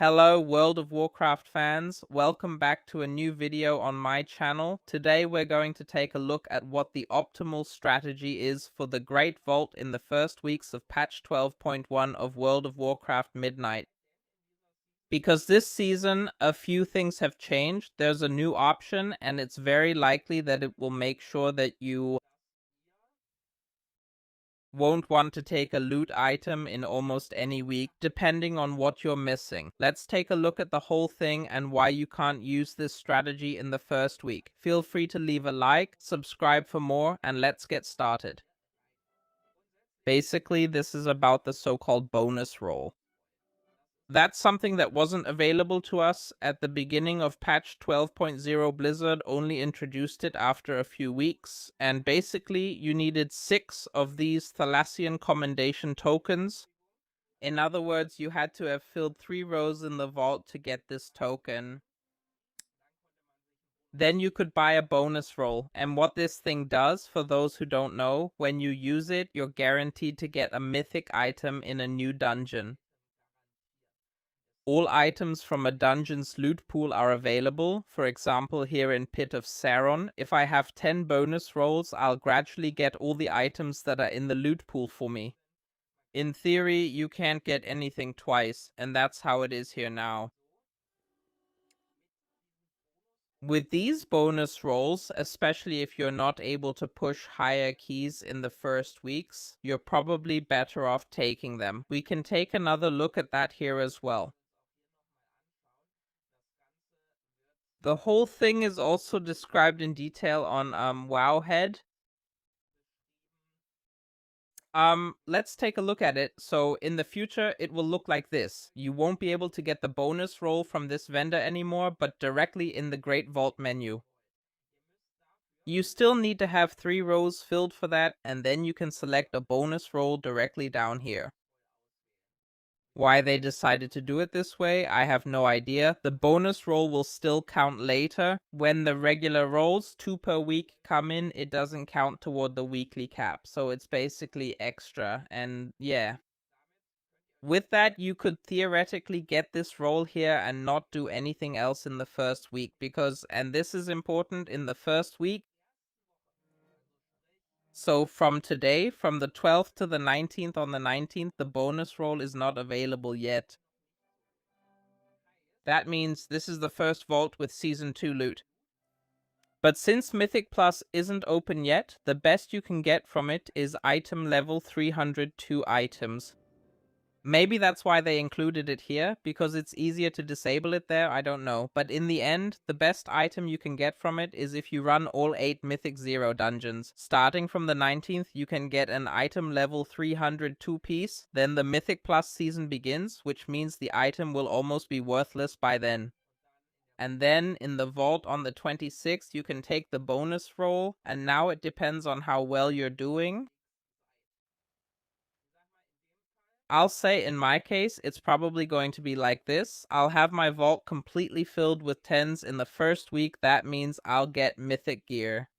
Hello World of Warcraft fans, welcome back to a new video on my channel. Today we're going to take a look at what the optimal strategy is for the Great Vault in the first weeks of patch 12.1 of World of Warcraft Midnight. Because this season, a few things have changed, there's a new option and it's very likely that it will make sure that you won't want to take a loot item in almost any week, depending on what you're missing. Let's take a look at the whole thing and why you can't use this strategy in the first week. Feel free to leave a like, subscribe for more, and let's get started. Basically, this is about the so-called bonus roll. That's something that wasn't available to us at the beginning of patch 12.0. Blizzard only introduced it after a few weeks, and basically you needed 6 of these Thalassian Commendation tokens. In other words, you had to have filled 3 rows in the vault to get this token. Then you could buy a bonus roll, and what this thing does, for those who don't know, when you use it, you're guaranteed to get a mythic item in a new dungeon. All items from a dungeon's loot pool are available. For example, here in Pit of Saron, if I have 10 bonus rolls, I'll gradually get all the items that are in the loot pool for me. In theory, you can't get anything twice, and that's how it is here now. With these bonus rolls, especially if you're not able to push higher keys in the first weeks, you're probably better off taking them. We can take another look at that here as well. The whole thing is also described in detail on Wowhead. Let's take a look at it. So in the future, it will look like this. You won't be able to get the bonus roll from this vendor anymore, but directly in the Great Vault menu. You still need to have 3 rows filled for that, and then you can select a bonus roll directly down here. Why they decided to do it this way, I have no idea. The bonus roll will still count later. When the regular rolls, 2 per week, come in, it doesn't count toward the weekly cap. So it's basically extra, and yeah. With that, you could theoretically get this roll here and not do anything else in the first week, because, and this is important, in the first week, so from today, from the 12th to the 19th, on the 19th, the bonus roll is not available yet. That means this is the first vault with Season 2 loot. But since Mythic Plus isn't open yet, the best you can get from it is item level 302 items. Maybe that's why they included it here, because it's easier to disable it there, I don't know. But in the end, the best item you can get from it is if you run all 8 Mythic Zero dungeons. Starting from the 19th, you can get an item level 302 piece, then the Mythic Plus season begins, which means the item will almost be worthless by then. And then in the vault on the 26th, you can take the bonus roll, and now it depends on how well you're doing. I'll say in my case, it's probably going to be like this. I'll have my vault completely filled with 10s in the first week. That means I'll get mythic gear.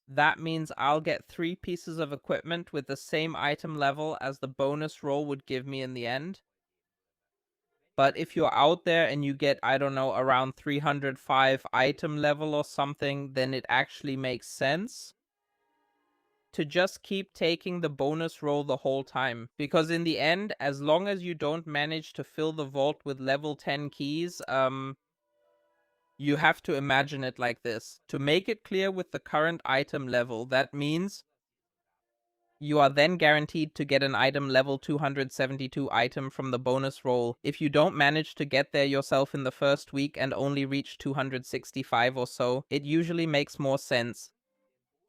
That means I'll get 3 pieces of equipment with the same item level as the bonus roll would give me in the end. But if you're out there and you get, I don't know, around 305 item level or something, then it actually makes sense to just keep taking the bonus roll the whole time. Because in the end, as long as you don't manage to fill the vault with level 10 keys, you have to imagine it like this. To make it clear with the current item level, that means you are then guaranteed to get an item level 272 item from the bonus roll. If you don't manage to get there yourself in the first week and only reach 265 or so, it usually makes more sense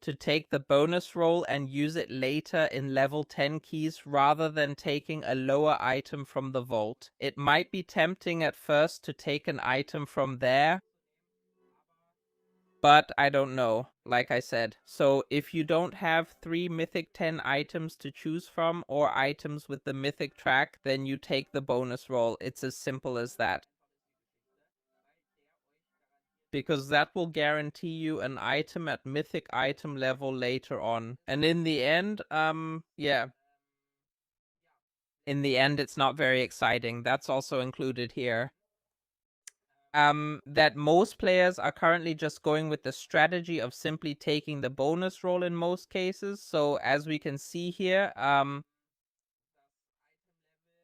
to take the bonus roll and use it later in level 10 keys rather than taking a lower item from the vault. It might be tempting at first to take an item from there, but I don't know, like I said. So if you don't have 3 Mythic 10 items to choose from or items with the Mythic track, then you take the bonus roll. It's as simple as that. Because that will guarantee you an item at mythic item level later on. And in the end, yeah. in the end, it's not very exciting. That's also included here. That most players are currently just going with the strategy of simply taking the bonus roll in most cases. So as we can see here,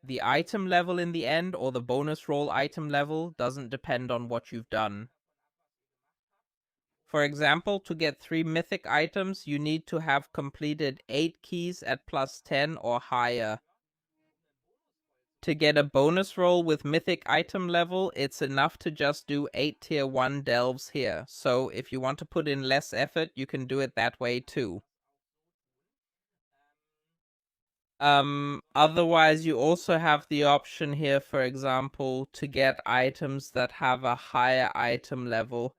the item level in the end, or the bonus roll item level, doesn't depend on what you've done. For example, to get 3 mythic items, you need to have completed 8 keys at plus 10 or higher. To get a bonus roll with mythic item level, it's enough to just do 8 tier 1 delves here. So if you want to put in less effort, you can do it that way too. Otherwise, you also have the option here, for example, to get items that have a higher item level.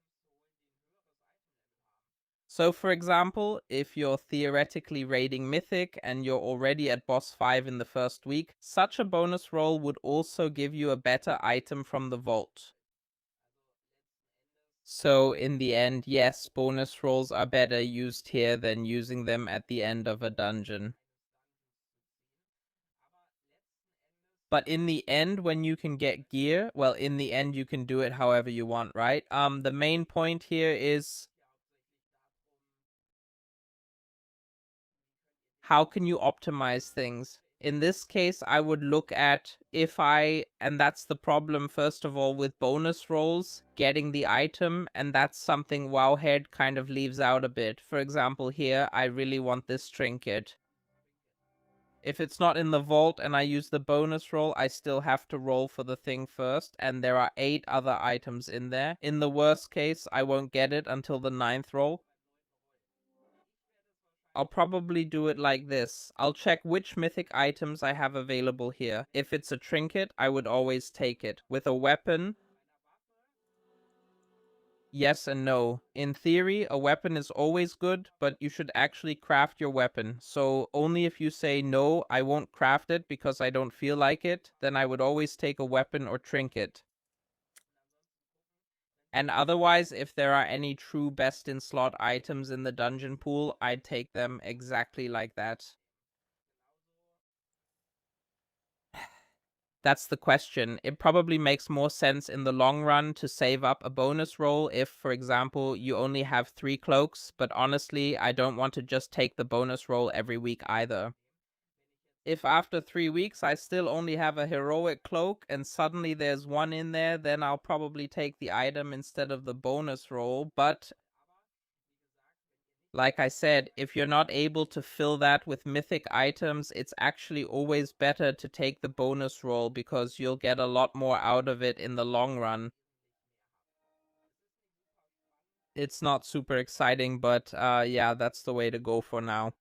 So for example, if you're theoretically raiding Mythic and you're already at boss 5 in the first week, such a bonus roll would also give you a better item from the vault. So in the end, yes, bonus rolls are better used here than using them at the end of a dungeon. But in the end, when you can get gear, well, in the end, you can do it however you want, right? The main point here is how can you optimize things? In this case, I would look at and that's the problem, first of all, with bonus rolls, getting the item, and that's something Wowhead kind of leaves out a bit. For example, here, I really want this trinket. If it's not in the vault and I use the bonus roll, I still have to roll for the thing first, and there are 8 other items in there. In the worst case, I won't get it until the 9th roll. I'll probably do it like this. I'll check which mythic items I have available here. If it's a trinket, I would always take it. With a weapon, yes and no. In theory, a weapon is always good, but you should actually craft your weapon. So only if you say, no, I won't craft it because I don't feel like it, then I would always take a weapon or trinket. And otherwise, if there are any true best-in-slot items in the dungeon pool, I'd take them exactly like that. That's the question. It probably makes more sense in the long run to save up a bonus roll if, for example, you only have 3 cloaks, but honestly, I don't want to just take the bonus roll every week either. If after 3 weeks I still only have a heroic cloak and suddenly there's one in there, then I'll probably take the item instead of the bonus roll, but like I said, if you're not able to fill that with mythic items, it's actually always better to take the bonus roll because you'll get a lot more out of it in the long run. It's not super exciting, but yeah, that's the way to go for now.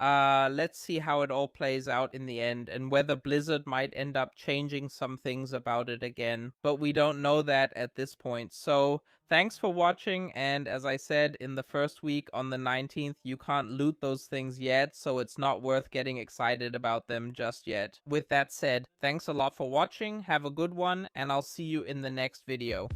Let's see how it all plays out in the end and whether Blizzard might end up changing some things about it again. But we don't know that at this point. So thanks for watching. And as I said, in the first week on the 19th, you can't loot those things yet. So it's not worth getting excited about them just yet. With that said, thanks a lot for watching. Have a good one, and I'll see you in the next video.